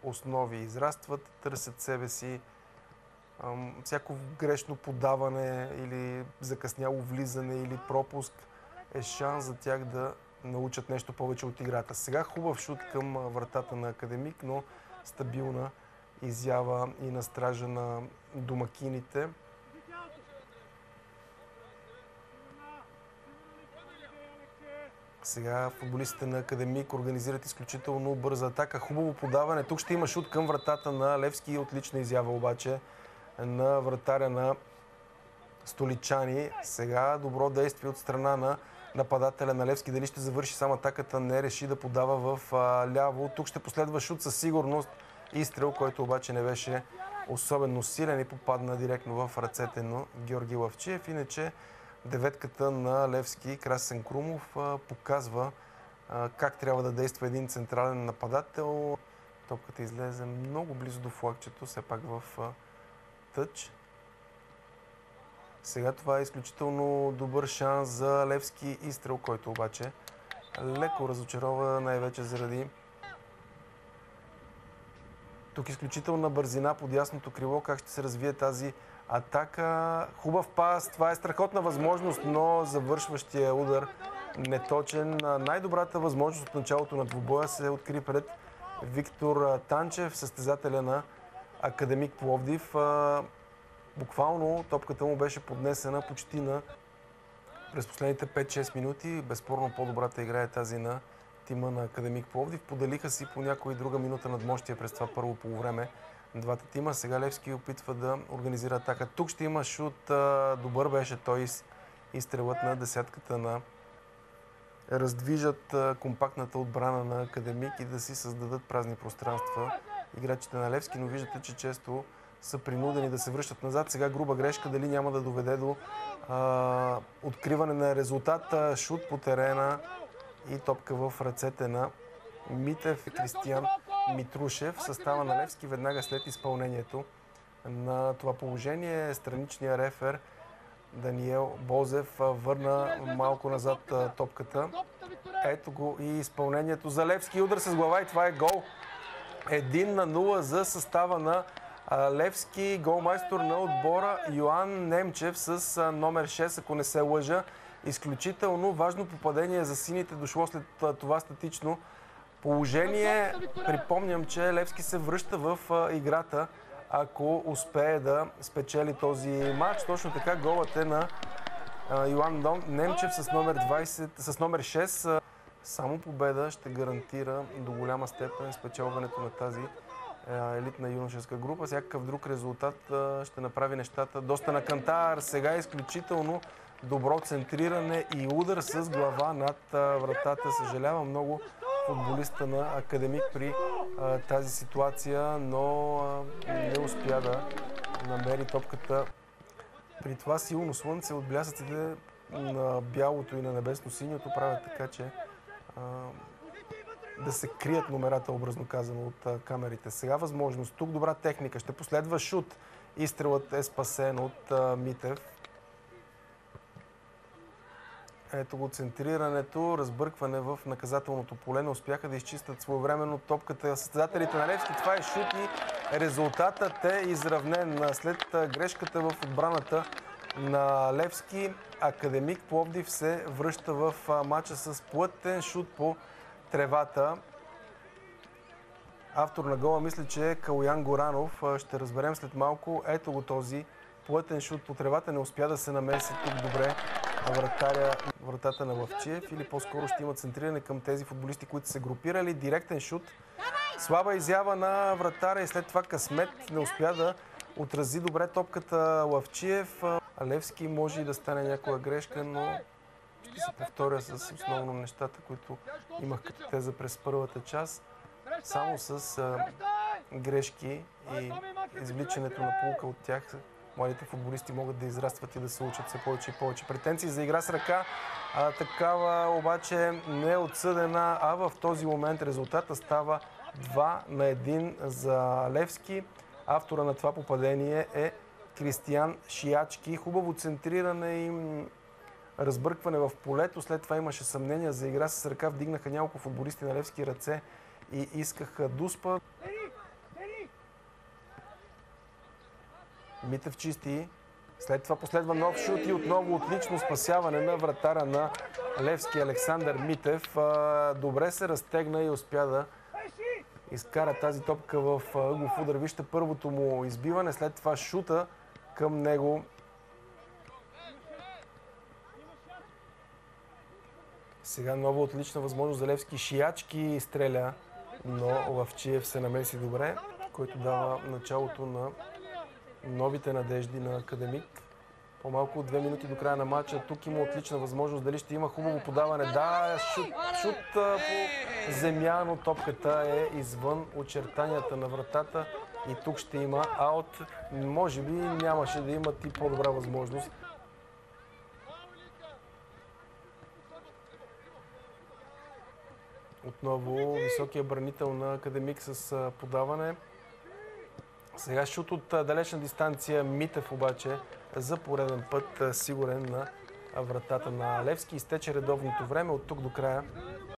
основи израстват, търсят себе си. Всяко грешно подаване или закъсняло влизане или пропуск е шанс за тях да научат нещо повече от играта. Сега хубав шут към вратата на Академик, но стабилна изява и на стража на домакините. Сега футболистите на Академик организират изключително бърза атака. Хубаво подаване. Тук ще има шут към вратата на Левски. Отлична изява обаче на вратаря на столичани. Сега добро действие от страна на нападателя на Левски. Дали ще завърши сам атаката, не реши да подава в ляво. Тук ще последва шут със сигурност. Изстрел, който обаче не беше особено силен и попадна директно в ръцете на Георги Лавчиев. Иначе деветката на Левски, Красен Крумов, показва как трябва да действа един централен нападател. Топката излезе много близо до флагчето, все пак в тъч. Сега това е изключително добър шанс за Левски изстрел, който обаче леко разочарова, най-вече заради тук изключителна бързина под ясното крило. Как ще се развие тази атака? Хубав пас, това е страхотна възможност, но завършващия удар неточен. Най-добрата възможност от началото на двубоя се откри пред Виктор Танчев, състезателя на Академик Пловдив. Буквално топката му беше поднесена почти през последните 5-6 минути. Безспорно по-добрата игра е тази на тима на Академик Пловдив. Поделиха си по някоя друга минута надмощие през това първо полувреме двата тима. Сега Левски опитва да организира атака. Тук ще има шут. Добър беше той изстрелът на десятката на раздвижат компактната отбрана на Академик и да си създадат празни пространства играчите на Левски, но виждате, че често са принудени да се връщат назад. Сега груба грешка, дали няма да доведе до откриване на резултата. Шут по терена и топка в ръцете на Митев и Кристиян Митрушев. Състава на Левски веднага след изпълнението на това положение. Страничният рефер Даниел Бозев върна малко назад топката. Ето го и изпълнението за Левски. Удар с глава и това е гол. 1-0 за състава на Левски. Голмайстор на отбора Йоан Немчев с номер 6, ако не се лъжа. Изключително важно попадение за сините, дошло след това статично положение. Припомням, че Левски се връща в играта, ако успее да спечели този матч. Точно така голът е на Йоан Немчев с номер 20, с номер 6. Само победа ще гарантира до голяма степен спечелването на тази елитна юношеска група. Всякакъв друг резултат ще направи нещата доста на кантар. Сега е изключително добро центриране и удар с глава над вратата. Съжалявам много футболиста на Академик при тази ситуация, но не успя да намери топката. При това силно слънце от блясъците на бялото и на небесно-синьото правят така, че да се крият номерата, образно казано, от камерите. Сега възможност. Тук добра техника. Ще последва шут. Изстрелът е спасен от Митев. Ето го центрирането, разбъркване в наказателното поле. Не успяха да изчистят своевременно топката състезателите на Левски. Това е шут и резултатът е изравнен. След грешката в отбраната на Левски, Академик Пловдив се връща в матча с плътен шут по тревата. Автор на гола мисля, че е Калуян Горанов. Ще разберем след малко. Ето го този плътен шут по тревата. Не успя да се намеси тук добре вратата на Лавчиев, или по-скоро ще има центриране към тези футболисти, които се групирали. Директен шут. Слаба изява на вратаря и след това късмет. Не успя да отрази добре топката Лавчиев. Левски може и да стане някоя грешка, но ще се повторя с основно нещата, които имах като теза през първата част. Само с грешки и извличането на поука от тях младите футболисти могат да израстват и да се учат все повече и повече. Претенции за игра с ръка, такава обаче не е отсъдена, а в този момент резултата става 2-1 за Левски. Автора на това попадение е Кристиян Шиячки. Хубаво центриране и разбъркване в полето. След това имаше съмнения за игра с ръка. Вдигнаха няколко футболисти на Левски ръце и искаха дуспа. Митев чисти. След това последва нов шут и отново отлично спасяване на вратара на Левски Александър Митев. Добре се разтегна и успя да изкара тази топка в ъглов удар. Вижте първото му избиване, след това шута към него. Сега нова отлична възможност за Левски. Шиячки стреля, но Лавчиев се намеси добре, който дава началото на новите надежди на Академик. По-малко от 2 минути до края на матча. Тук има отлична възможност. Дали ще има хубаво подаване? Да, шут по земя, но топката е извън очертанията на вратата. И тук ще има аут. Може би нямаше да имат и по-добра възможност. Отново високия бранител на Академик с подаване. Сега шут от далечна дистанция. Митев обаче за пореден път сигурен на вратата на Левски. Изтече редовното време от тук до края